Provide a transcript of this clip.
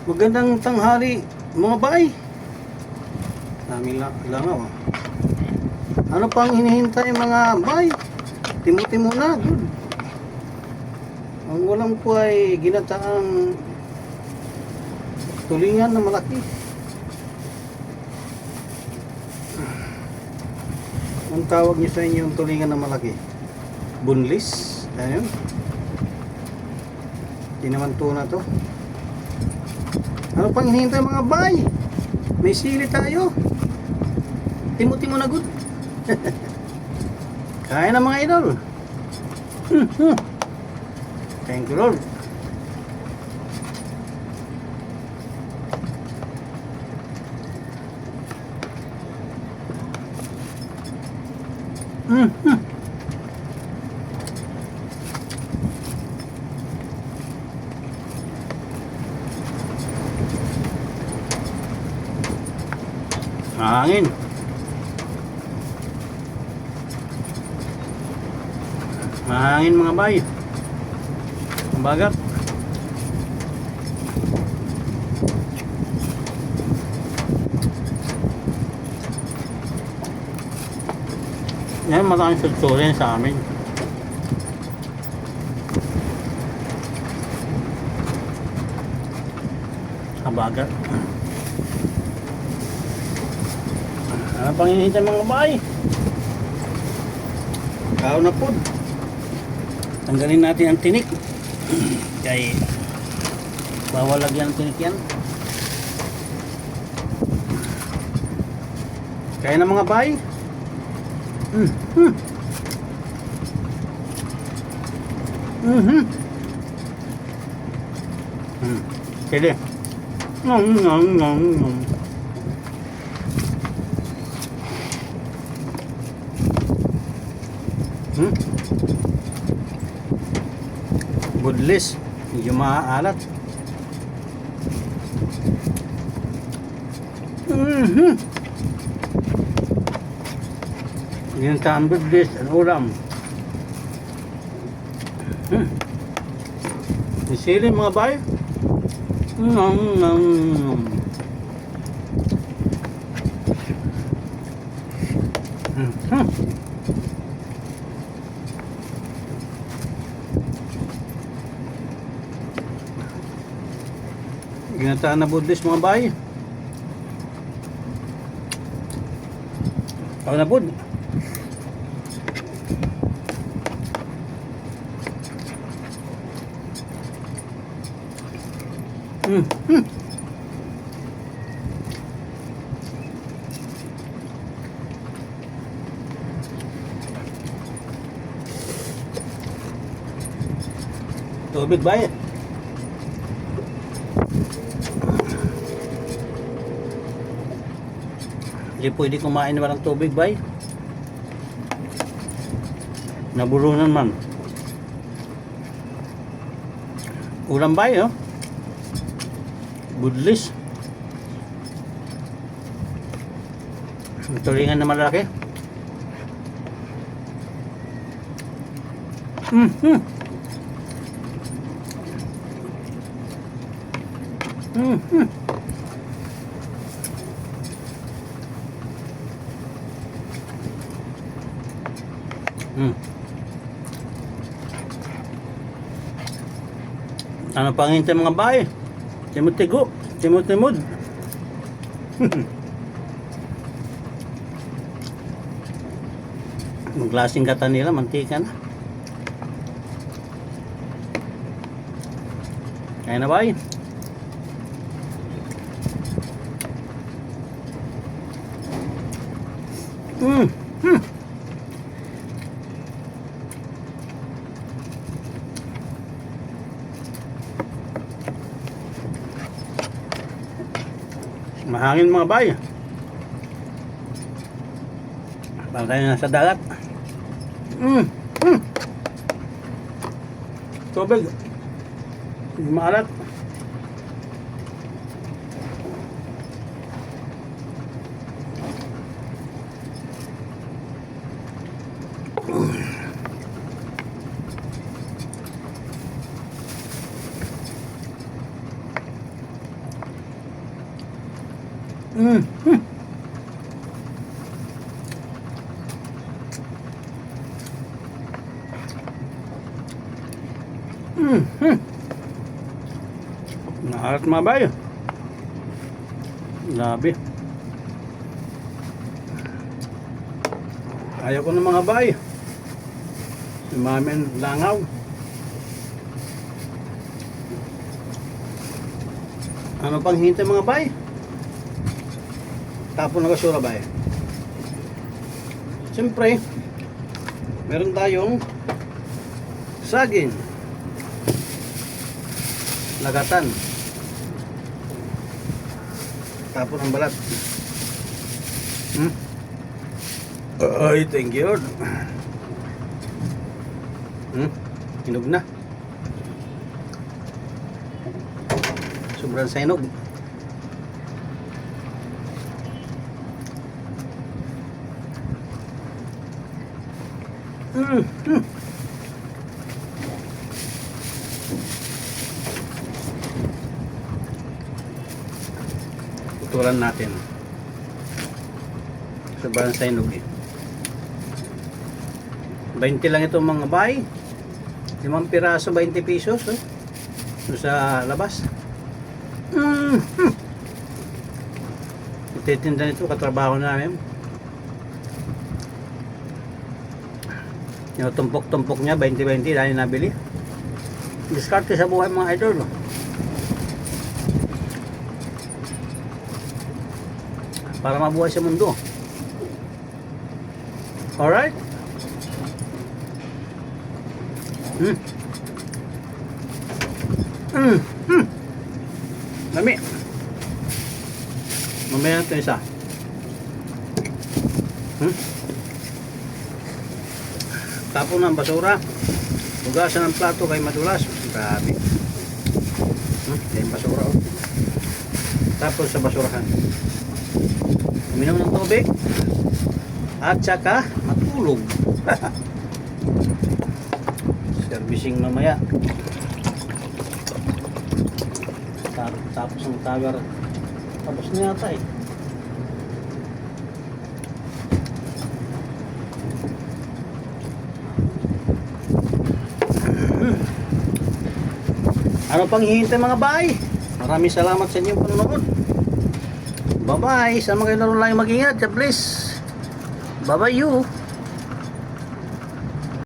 Magandang tanghali mga bay. Daming langaw. Ano pang hinihintay mga bay? Timo-timo na, good. Ang ulam ko ay ginataang tulingan na malaki. Ang tawag niyo sa inyo yung tulingan na malaki? Bunlis. Ayun. Hindi naman tuna to. Ano pang hinihintay mga bay? May sili tayo. Timo-timo na good. Kaya na mga idol. Thank you Lord. Mahangin. Mahangin mga bay. Ang bagat. Yan, malaking sulturin sa amin. Ang bagat. Ano pang hinihintay mga bay? Kao na po. Tanggalin natin ang tinik. Kaya bawal lagyan ang tinik yan. Kaya na mga bay. Sige. Budlis, medyo maaalat. Ginataang budlis, ang ulam. Isili mga bay. Ginataan na budlis mga bay. Ako na bud. Tubig bay. Hindi pwede kumain walang tubig bay. Nabulunan man. Ulam bay oh. Budlis. Tulingan na malaki. Ano pang hintay mga bay? Timot-tigo, timot-timod. Maglasing kata nila, mantika na. Kaya na bay? Mahangin mga bay. Parang tayo nasa dagat. Tubig. Maalat. Mm. Mm. Mm. Mm. Nakarat mga bay. Grabe. Ayaw ko ng mga bay. Si mamin langaw. Ano pang hintay mga bay? Tapon na basura bay. Siyempre, meron tayong saging. Lagatan. Tapon ang balat. Ay, thank you. Hinog na. Sobrang sa hinog. Putulan natin. Sobrang sa hinog eh. 20 lang ito mga bay. 5 piraso, 20 pesos. Oh. Doon sa labas. Ititinda nito, katrabaho namin. Yung tumpok-tumpok niya, 20-20 dahil nabili. Diskarte sa buhay mga idol. No? Para mabuhay sa mundo. Alright? Lami. Mamaya natin isa. Tapon ng basura. Hugasan ng plato kay madulas. Grabe. Yung basura. Oh. Tapos sa basurahan. Uminom ng tubig. At saka matulog. Servicing mamaya. Tapos ang tower. Tapos na yata eh. Ano pang hihintay mga bay? Maraming salamat sa inyong panonood. Bye bye. Sa mga laro lang mag-ingat. God bless. Bye bye you.